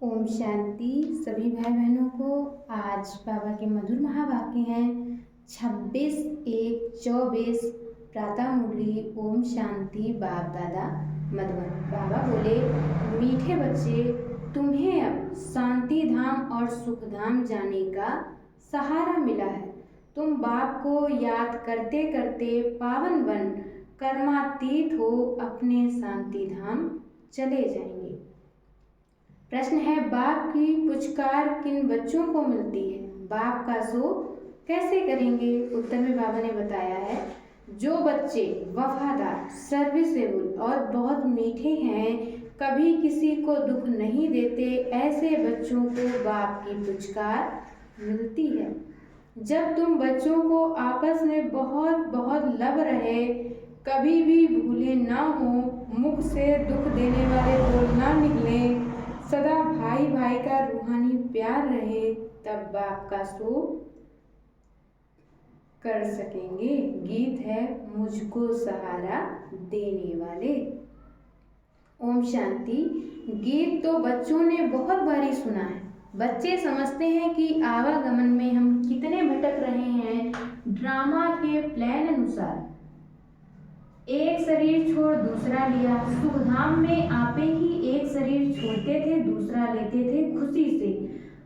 ओम शांति। सभी भाई बहनों को आज बाबा के मधुर महावाक्य हैं 26/1/24 प्रातः मुरली। ओम शांति। बाप दादा मधुबन। बाबा बोले, मीठे बच्चे, तुम्हें अब शांति धाम और सुख धाम जाने का सहारा मिला है। तुम बाप को याद करते करते पावन बन कर्मातीत हो अपने शांति धाम चले जाएंगे। प्रश्न है, बाप की पुचकार किन बच्चों को मिलती है? बाप का शो कैसे करेंगे? उत्तर में बाबा ने बताया है, जो बच्चे वफादार, सर्विसेबल और बहुत मीठे हैं, कभी किसी को दुख नहीं देते, ऐसे बच्चों को बाप की पुचकार मिलती है। जब तुम बच्चों को आपस में बहुत बहुत लब रहे, कभी भी भूले ना हो, मुख से दुख देने वाले बोल ना निकले, सदा भाई भाई का रूहानी प्यार रहे, तब बाप का शो कर सकेंगे। गीत है मुझको सहारा देने वाले। ओम शांति। गीत तो बच्चों ने बहुत बारी सुना है। बच्चे समझते हैं कि आवागमन में हम कितने भटक रहे हैं। ड्रामा के प्लान अनुसार एक शरीर छोड़ दूसरा लिया। सुखधाम में आपे ही एक शरीर छोड़ते थे, दूसरा लेते थे खुशी से।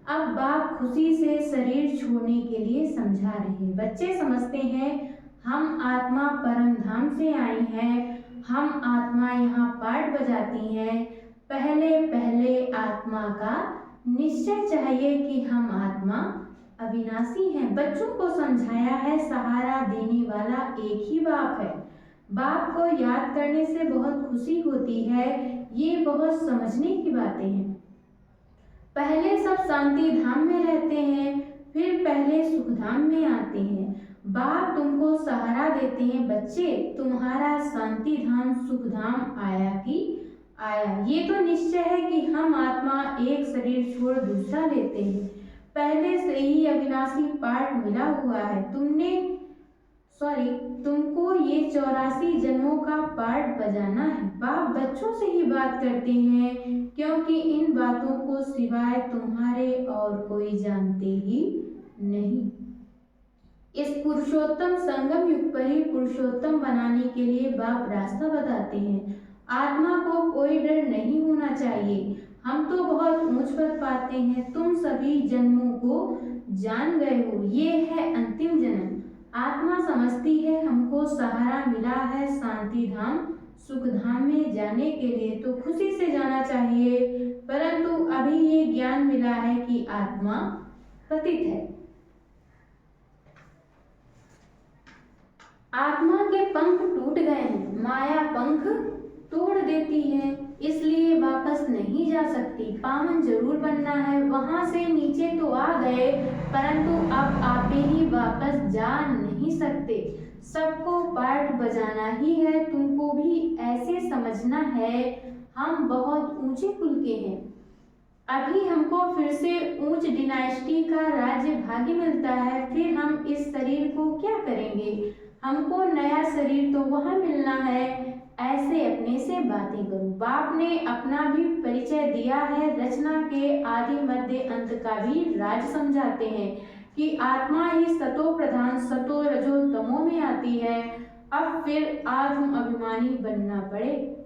अब बाप खुशी से शरीर छोड़ने के लिए समझा रहे हैं। बच्चे समझते हैं हम आत्मा परम धाम से आई हैं, हम आत्मा यहाँ पाठ बजाती हैं। पहले पहले आत्मा का निश्चय चाहिए कि हम आत्मा अविनाशी हैं। बच्चों को समझाया है सहारा देने वाला एक ही बाप है। बाप को याद करने से बहुत खुशी होती है। ये बहुत समझने की बातें हैं। पहले सब शांति धाम में रहते हैं, फिर पहले सुख धाम में आते हैं। बाप तुमको सहारा देते हैं, बच्चे तुम्हारा शांति धाम सुख धाम आया कि आया। ये तो निश्चय है कि हम आत्मा एक शरीर छोड़ दूसरा लेते हैं। पहले से ही अविनाशी पाठ मिला हुआ है। तुमको ये 84 जन्मों का पाठ बजाना है। बाप बच्चों से ही बात करते हैं, क्योंकि इन बातों को सिवाय तुम्हारे और कोई जानते ही नहीं। इस पुरुषोत्तम संगम युग पर ही पुरुषोत्तम बनाने के लिए बाप रास्ता बताते हैं। आत्मा को कोई डर नहीं होना चाहिए। हम तो बहुत ऊंच पद पाते हैं। तुम सभी जन्मों को जान गए हो, ये है अंतिम जन्म। आत्मा समझती है हमको सहारा मिला है शांति धाम सुख धाम में जाने के लिए, तो खुशी से जाना चाहिए। परंतु अभी ये ज्ञान मिला है कि आत्मा पतित है। आत्मा के पंख टूट गए हैं, माया पंख तोड़ देती है, इसलिए वापस नहीं जा सकती। पावन जरूर बनना है। वहां से नीचे तो आ गए, परंतु अब आपे ही वापस जा नहीं सकते। सबको पाठ बजाना ही है। तुमको भी ऐसे समझना है हम बहुत ऊंचे कुल के हैं। अभी हमको फिर से ऊंच डिनाइस्टी का राज्य भाग्य मिलता है, फिर हम इस शरीर को क्या करेंगे? हमको नया शरीर तो वहां मिलना है। ऐसे अपने से बातें करो। बाप ने अपना भी परिचय दिया है। रचना के आदि मध्य अंत का भी राज समझाते हैं कि आत्मा ही सतो प्रधान सतो रजो तमो में आती है। अब फिर आत्म अभिमानी बनना पड़े,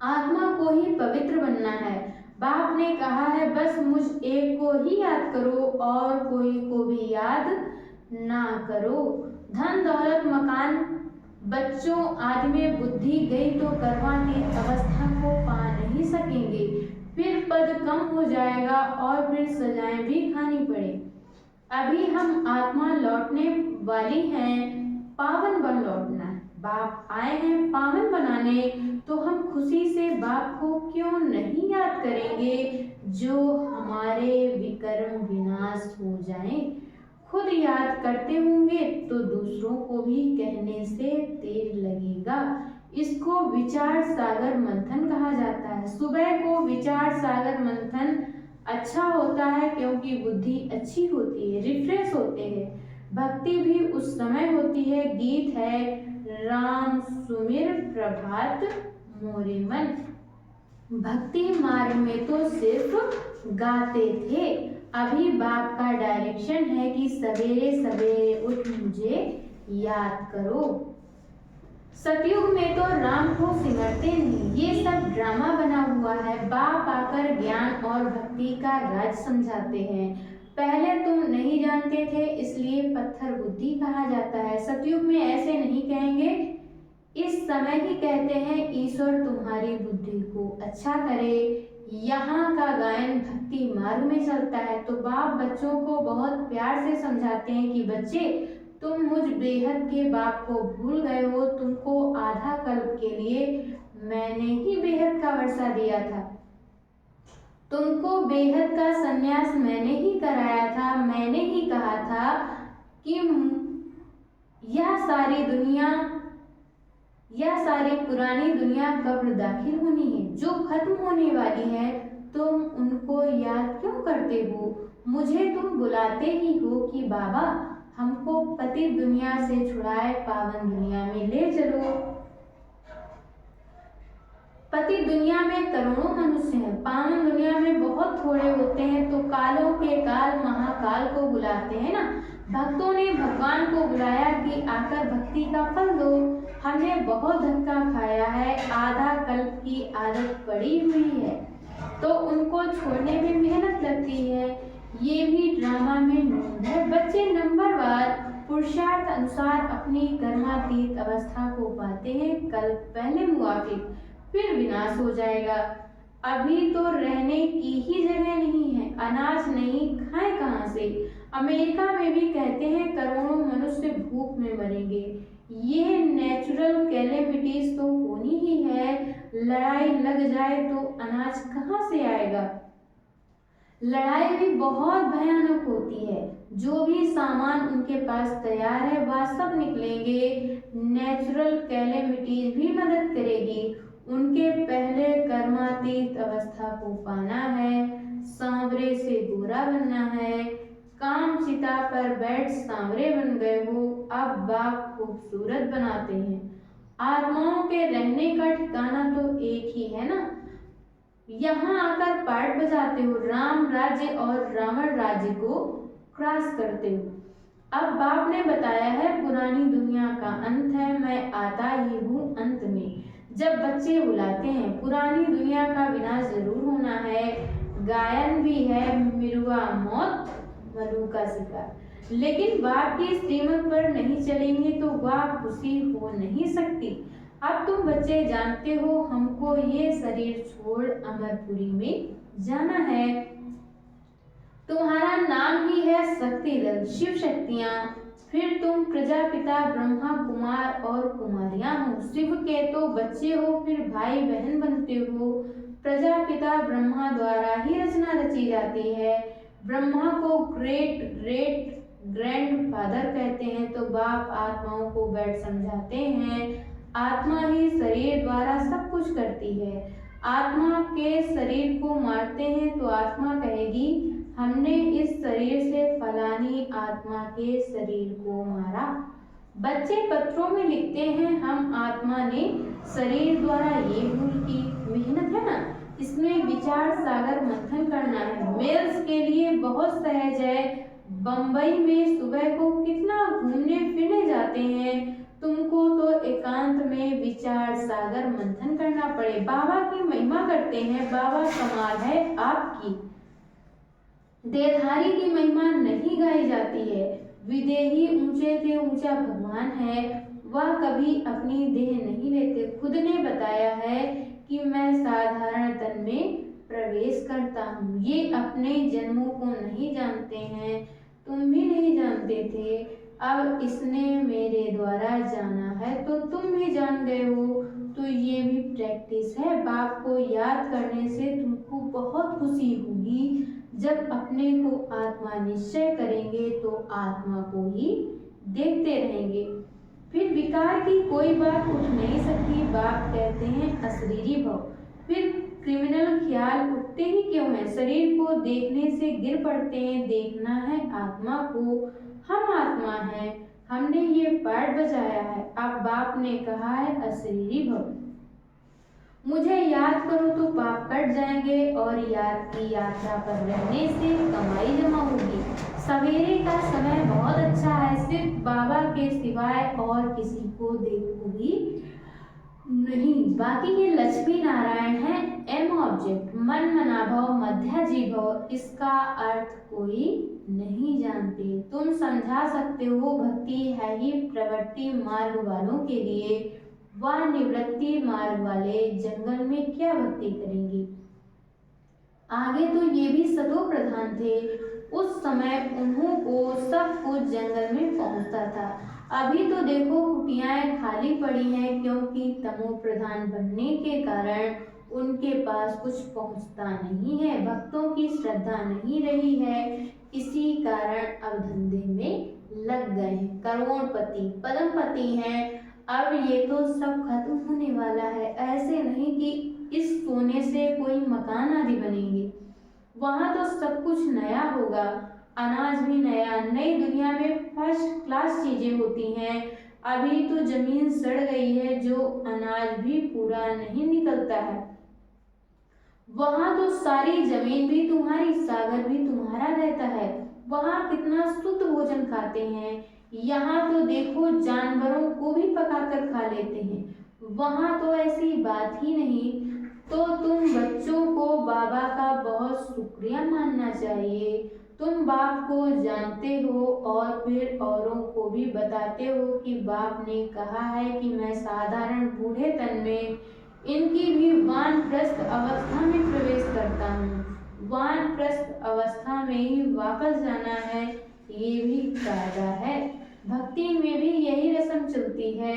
आत्मा को ही पवित्र बनना है। बाप ने कहा है बस मुझ एक को ही याद करो और कोई को भी याद ना करो। धन दौलत मकान बच्चों आदि में बुद्धि गई तो कर्मा की अवस्था को पा नहीं सकेंगे। फिर पद कम हो जाएगा और फिर सजाएं भी खानी पड़े। अभी हम आत्मा लौटने वाली हैं, पावन बन लौटना है। बाप आए हैं पावन बनाने, तो हम खुशी से बाप को क्यों नहीं याद करेंगे, जो हमारे विकर्म विनाश हो जाएं। खुद याद करते होंगे तो दूसरों को भी कहने से देर लगेगा। इसको विचार सागर मंथन कहा जाता है। सुबह को विचार सागर मंथन अच्छा होता है, क्योंकि बुद्धि अच्छी होती है, रिफ्रेश होते हैं। भक्ति भी उस समय होती है। गीत है राम सुमिर प्रभात मोरे मन। भक्ति मार्ग में तो सिर्फ गाते थे। अभी बाप का डायरेक्शन है कि सवेरे सवेरे उठ मुझे याद करो। सतयुग में तो राम को सिमरते नहीं, ये सब ड्रामा बना हुआ है। बाप आकर ज्ञान और भक्ति का राज समझाते हैं। पहले तुम नहीं जानते थे इसलिए पत्थर बुद्धि कहा जाता है। सतयुग में ऐसे नहीं कहेंगे, इस समय ही कहते हैं ईश्वर तुम्हारी बुद्धि को अच्छा करे। यहाँ का गायन भक्ति मार्ग में चलता है। तो बाप बच्चों को बहुत प्यार से समझाते हैं कि बच्चे, तुम मुझ बेहद के बाप को भूल गए हो। तुमको आधा कल्प के लिए मैंने ही बेहद का वर्षा दिया था। तुमको बेहद का संन्यास मैंने ही कराया था। मैंने ही कहा था कि यह सारी पुरानी दुनिया कब्र दाखिल होनी है, जो खत्म होने वाली है। तुम उनको याद क्यों करते हो? मुझे तुम बुलाते ही हो कि बाबा हमको पतित दुनिया से छुड़ाए पावन दुनिया में ले चलो। पतित दुनिया में करोड़ों मनुष्य हैं, पावन दुनिया में बहुत थोड़े होते हैं। तो कालों के काल महाकाल को बुलाते हैं ना। भक्तों ने भगवान को बुलाया कि आकर भक्ति का फल दो। हमने बहुत धक्का खाया है, आधा कल्प की आदत पड़ी हुई है, तो उनको छोड़ने में मेहनत लगती है। ये भी ड्रामा में नून है। बच्चे नंबरवार पुरुषार्थ अनुसार अपनी कर्मातीत अवस्था को पाते हैं। कल पहले मुआफिक, फिर विनाश हो जाएगा। अभी तो रहने की ही जगह नहीं है, अनाज नहीं, खाएं कहाँ से? अमेरिका में भी कहते हैं करोड़ों मनुष्य भूख में मरेंगे। ये नेचुरल कैलेमिटीज तो होनी ही है। लड़ाई लग जाए तो अनाज कहाँ से आएगा? लड़ाई भी बहुत भयानक होती है। जो भी सामान उनके पास तैयार है वह सब निकलेंगे। नेचुरल कैलेमिटीज भी मदद करेगी। उनके पहले कर्मातीत अवस्था को पाना है, सांवरे से गोरा बनना है। काम चिता पर बैठ सांवरे बन गए हो, अब बाप खूबसूरत बनाते हैं। आत्माओं के रहने का ठिकाना तो एक ही है ना। यहाँ आकर पार्ट बजाते हो, राम राज्य और रावण राज्य को क्रॉस करते हो। अब बाप ने बताया है पुरानी दुनिया का अंत है, मैं आता ही हूँ अंत में। जब बच्चे बुलाते हैं पुरानी दुनिया का विनाश जरूर होना है। गायन भी है, मिरुआ मौत मधु का शिकार। लेकिन बाप की श्रीमत पर नहीं चलेंगे तो वह खुशी हो नहीं सकती। अब तुम बच्चे जानते हो हमको ये शरीर छोड़ अमरपुरी में जाना है। तुम्हारा नाम ही है शक्ति दल, शिव शक्तियाँ। फिर तुम प्रजापिता ब्रह्मा कुमार और कुमारियाँ हो। शिव के तो बच्चे हो, फिर भाई बहन बनते हो। प्रजापिता ब्रह्मा द्वारा ही रचना रची जाती है। ब्रह्मा को ग्रेट ग्रेट ग्रैंड फादर कहते हैं। तो बाप आत्माओं को बैठ समझाते हैं, आत्मा ही शरीर द्वारा सब कुछ करती है। आत्मा के शरीर को मारते हैं तो आत्मा कहेगी हमने इस शरीर से फलानी आत्मा के शरीर को मारा। बच्चे पत्रों में लिखते हैं हम आत्मा ने शरीर द्वारा ये भूल की। मेहनत है ना, इसमें विचार सागर मंथन करना है। मेल्स के लिए बहुत सहज है। बंबई में सुबह को कितना घूमने फिरने जाते हैं, तुमको तो एकांत में विचार सागर मंथन करना पड़े। बाबा की महिमा करते हैं, बाबा कमाल है आपकी। देहधारी की महिमा नहीं गाई जाती है। विदेही ऊंचे से ऊंचा भगवान है, वह कभी अपनी देह नहीं लेते। खुद ने बताया है कि मैं साधारण तन में प्रवेश करता हूँ। ये अपने जन्मों को नहीं जानते हैं, तुम भी नहीं जानते थे। अब इसने मेरे द्वारा जाना है तो तुम भी जान गए हो। तो ये भी प्रैक्टिस है। बाप को याद करने से तुमको बहुत खुशी होगी। जब अपने को आत्मा निश्चय करेंगे तो आत्मा को ही देखते रहेंगे, फिर विकार की कोई बात उठ नहीं सकती। बाप कहते हैं अशरीरी भव, फिर क्रिमिनल ख्याल उठते ही क्यों हैं? शरीर को देखने से गिर पड़ते हैं। देखना है आत्मा को, हम आत्मा हैं, हमने ये पार्ट बजाया है। अब बाप ने कहा है अशरीरी भव। मुझे याद करो तो पाप कट जाएंगे और याद की यात्रा पर रहने से कमाई जमा होगी। सवेरे का समय बहुत अच्छा है, सिर्फ बाबा के सिवाय और किसी को देखोगी नहीं। बाकी ये लक्ष्मी नारायण है। एम ऑब्जेक्ट मन मनाभव मध्याजीभव, इसका अर्थ कोई नहीं जानते। तुम समझा सकते हो भक्ति है ही प्रवृत्ति मार्ग वालों के लिए, वह निवृत्ति मार्ग वाले जंगल में क्या भक्ति करेंगे। आगे तो ये भी सतो प्रधान थे, उस समय उन्हों को सब कुछ जंगल में पहुंचता था। अभी तो देखो कुटियाएं खाली पड़ी हैं, क्योंकि तमो प्रधान बनने के कारण उनके पास कुछ पहुंचता नहीं है, भक्तों की श्रद्धा नहीं रही है, इसी कारण अब धंधे में लग गए हैं। करोड़पति पद्मपति हैं, अब ये तो सब खत्म होने वाला है। ऐसे नहीं कि इस सोने से कोई मकान आदि बनेंगे, वहां तो सब कुछ नया होगा, अनाज भी नया। नई दुनिया में फर्स्ट क्लास चीजें होती हैं। अभी तो जमीन सड़ गई है, जो अनाज भी पूरा नहीं निकलता है। वहां तो सारी जमीन भी तुम्हारी, सागर भी तुम्हारा रहता है। वहां कितना शुद्ध भोजन खाते हैं, यहाँ तो देखो जानवरों को भी पकाकर खा लेते हैं। वहां तो ऐसी बात ही नहीं। तो तुम बच्चों को बाबा का बहुत शुक्रिया मानना चाहिए। तुम बाप को जानते हो और फिर औरों को भी बताते हो कि बाप ने कहा है कि मैं साधारण बूढ़े तन में इनकी भी वानप्रस्थ अवस्था में प्रवेश करता हूँ। वानप्रस्थ अवस्था में ही वापस जाना है, ये भी कायदा है। भक्ति में भी यही रस्म चलती है।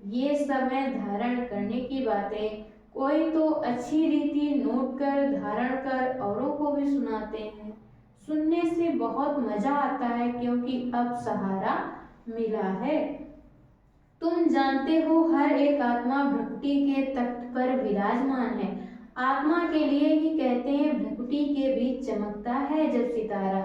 ये समय धारण करने की बातें कोई तो अच्छी रीति नोट कर धारण कर औरों को भी सुनाते हैं। सुनने से बहुत मजा आता है, क्योंकि अब सहारा मिला है। तुम जानते हो हर एक आत्मा भ्रकुटी के तख्त पर विराजमान है। आत्मा के लिए ही कहते हैं भ्रकुटी के बीच चमकता है जब सितारा।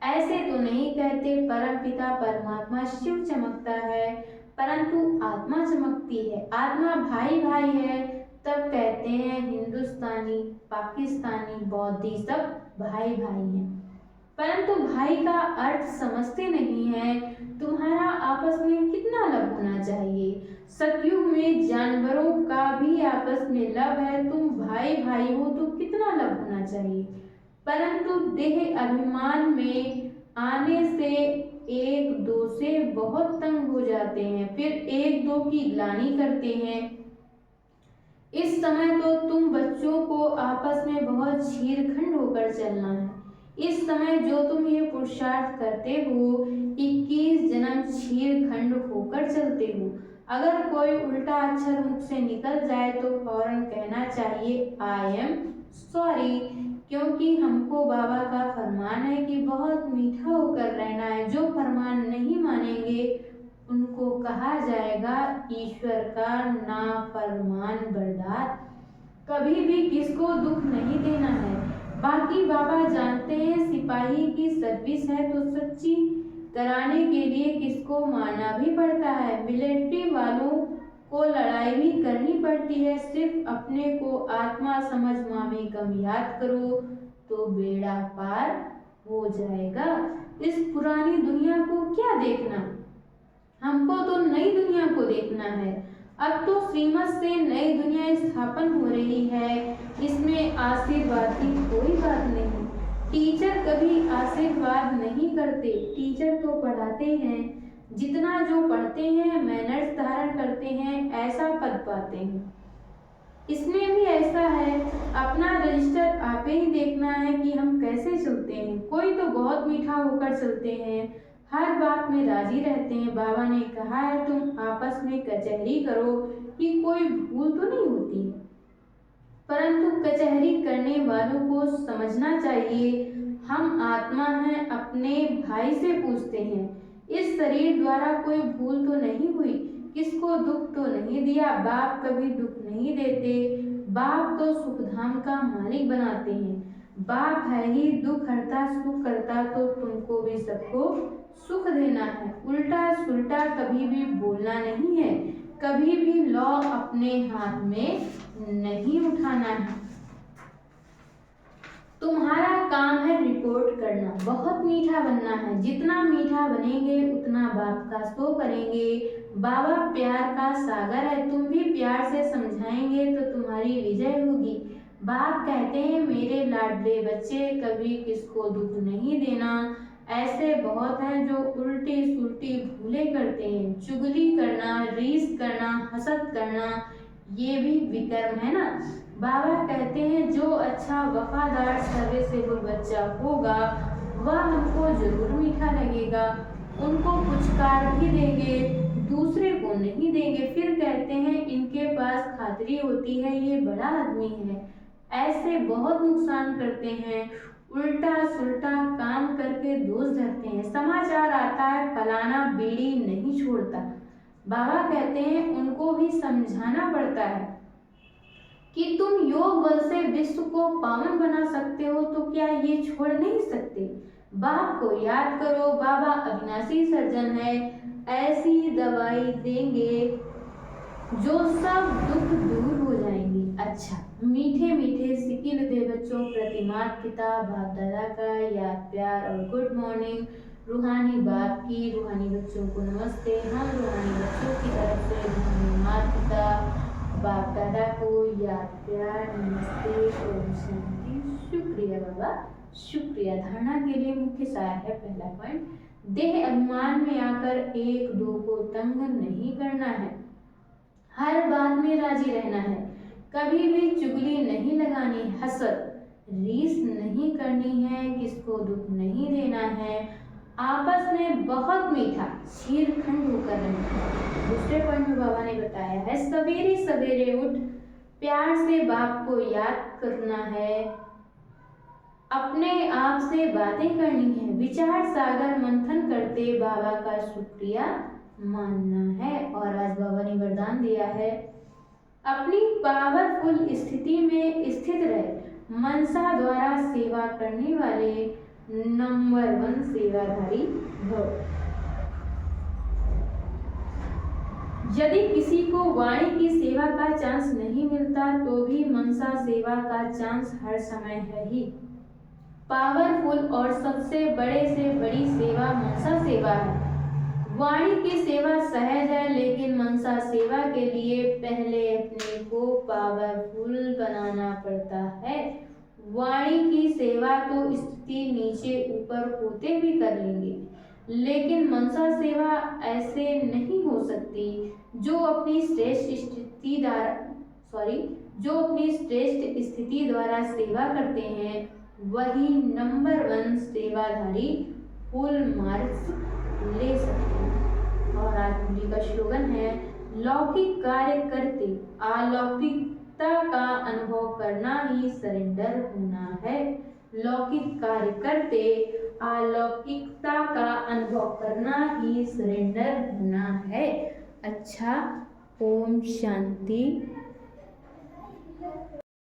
ऐसे तो नहीं कहते परम पिता परमात्मा शिव चमकता है, परंतु आत्मा चमकती है। आत्मा भाई भाई है, तब कहते हैं हिंदुस्तानी पाकिस्तानी बौद्धि सब भाई भाई हैं। परंतु भाई का अर्थ समझते नहीं है। तुम्हारा आपस में कितना लव होना चाहिए। सतयुग में जानवरों का भी आपस में लव है, तुम भाई भाई हो तो कितना लव होना चाहिए। परंतु देह अभिमान में आने से एक दो से बहुत तंग हो जाते हैं, फिर एक दो की ग्लानि करते हैं। इस समय तो तुम बच्चों को आपस में बहुत छीरखंड होकर चलना है। इस समय जो तुम ये पुरुषार्थ करते हो, 21 जन्म छीरखंड होकर चलते हो। अगर कोई उल्टा अक्षर मुख से निकल जाए तो फौरन कहना चाहिए आई एम सॉरी, क्योंकि हमको बाबा का फरमान है कि बहुत मीठा होकर रहना है। जो फरमान नहीं मानेंगे उनको कहा जाएगा ईश्वर का नाफरमान बरदार। कभी भी किसको दुख नहीं देना है। बाकी बाबा जानते हैं सिपाही की सर्विस है तो सच्ची कराने के लिए किसको मारना भी पड़ता है। मिलिट्री वालों को लड़ाई भी करनी पड़ती है। सिर्फ अपने को आत्मा समझ मामी कम याद करो तो बेड़ा पार हो जाएगा। इस पुरानी दुनिया को क्या देखना, हमको तो नई दुनिया को देखना है। अब तो श्रीमत से नई दुनिया स्थापन हो रही है, इसमें आशीर्वाद की कोई बात नहीं। टीचर कभी आशीर्वाद नहीं करते, टीचर तो पढ़ाते हैं। जितना जो पढ़ते हैं मैनर्स धारण करते हैं, ऐसा पद पाते हैं। इसमें भी ऐसा है, अपना रजिस्टर आप ही देखना है कि हम कैसे चलते हैं। कोई तो बहुत मीठा होकर चलते हैं, हर बात में राजी रहते हैं। बाबा ने कहा है तुम आपस में कचहरी करो कि कोई भूल तो नहीं होती है, परंतु कचहरी करने वालों को समझना चाहिए हम आत्मा हैं, अपने भाई से पूछते हैं। इस शरीर द्वारा कोई भूल तो नहीं हुई, किसको दुख तो नहीं दिया। बाप कभी दुख नहीं देते, बाप तो सुखधाम का मालिक बनाते हैं। बाप है ही दुख हरता सुख करता, तो तुमको भी सबको सुख देना है। उल्टा सुल्टा कभी भी बोलना नहीं है। कभी भी लॉ अपने हाथ में नहीं उठाना है। तुम्हारा काम है रिपोर्ट करना, बहुत मीठा बनना है। जितना मीठा बनेंगे उतना बाप का शो करेंगे। बाबा प्यार का सागर है, तुम भी प्यार से समझाएंगे तो तुम्हारी विजय होगी। बाप कहते हैं मेरे लाडले बच्चे, कभी किसको दुख नहीं देना। ऐसे बहुत हैं जो उल्टी सुल्टी भूलें करते हैं। चुगली करना, रीस करना, हसद करना, ये भी विकर्म है ना। बाबा कहते हैं जो अच्छा वफादार सर्विसेबल बच्चा होगा वह हमको जरूर मीठा लगेगा। उनको पुचकार भी देंगे, दूसरे को नहीं देंगे। फिर कहते हैं इनके पास खातिरी होती है, ये बड़ा आदमी है। ऐसे बहुत नुकसान करते हैं, उल्टा सुल्टा काम करके दोष धरते हैं। समाचार आता है फलाना बीड़ी नहीं छोड़ता। बाबा कहते हैं उनको भी समझाना पड़ता है कि तुम योग बल से विश्व को पावन बना सकते हो, तो क्या ये छोड़ नहीं सकते। बाप को याद करो, बाबा अविनाशी सर्जन है। ऐसी दवाई देंगे जो सब दुख दूर हो जाएंगी। अच्छा, मीठे मीठे सिकिल दे बच्चों प्रति माता पिता बाप दादा का याद प्यार और गुड मॉर्निंग। रूहानी बाप की रूहानी बच्चों को नमस्ते। हम रूहानी बच्चों की तरफ से रूहानी माता पिता बाप दादा को याद प्यार नमस्ते, ओम शांति। शुक्रिया बाबा, शुक्रिया। धारणा के लिए मुख्य सार है। पहला पॉइंट, देह अभिमान में आकर एक दो को तंग नहीं करना है, हर बात में राजी रहना है, कभी भी चुगली नहीं लगानी, हसद रीस नहीं करनी है, किसको दुख नहीं देना है, आपस में बहुत मीठा शीरखंड होकर रहना है। दूसरे पॉइंट में बाबा ने बताया है सवेरे सवेरे उठ प्यार से बाप को याद करना है, अपने आप से बातें करनी है, विचार सागर मंथन करते बाबा का शुक्रिया मानना है। और आज बाबा ने वरदान दिया है अपनी पावरफुल स्थिति में स्थित रहे, मनसा द्वारा सेवा करने वाले नंबर 1 सेवाधारी भव। यदि किसी को वाणी की सेवा का चांस नहीं मिलता तो भी मनसा सेवा का चांस हर समय है ही। पावरफुल और सबसे बड़े से बड़ी सेवा मनसा सेवा है। वाणी की सेवा सहज है, लेकिन मनसा सेवा के लिए पहले अपने को पावरफुल बनाना पड़ता है। वाणी की सेवा तो स्थिति नीचे ऊपर होते भी कर लेंगे, लेकिन मनसा सेवा ऐसे नहीं हो सकती। जो अपनी श्रेष्ठ स्थिति द्वारा सेवा करते हैं वही नंबर 1 सेवाधारी फुल मार्क्स ले सकते हैं। और आज होली का स्लोगन है लौकिक कार्य करते अलौकिकता का अनुभव करना ही सरेंडर होना है। लौकिक कार्य करते अलौकिकता का अनुभव करना ही सरेंडर होना है। अच्छा, ओम शांति।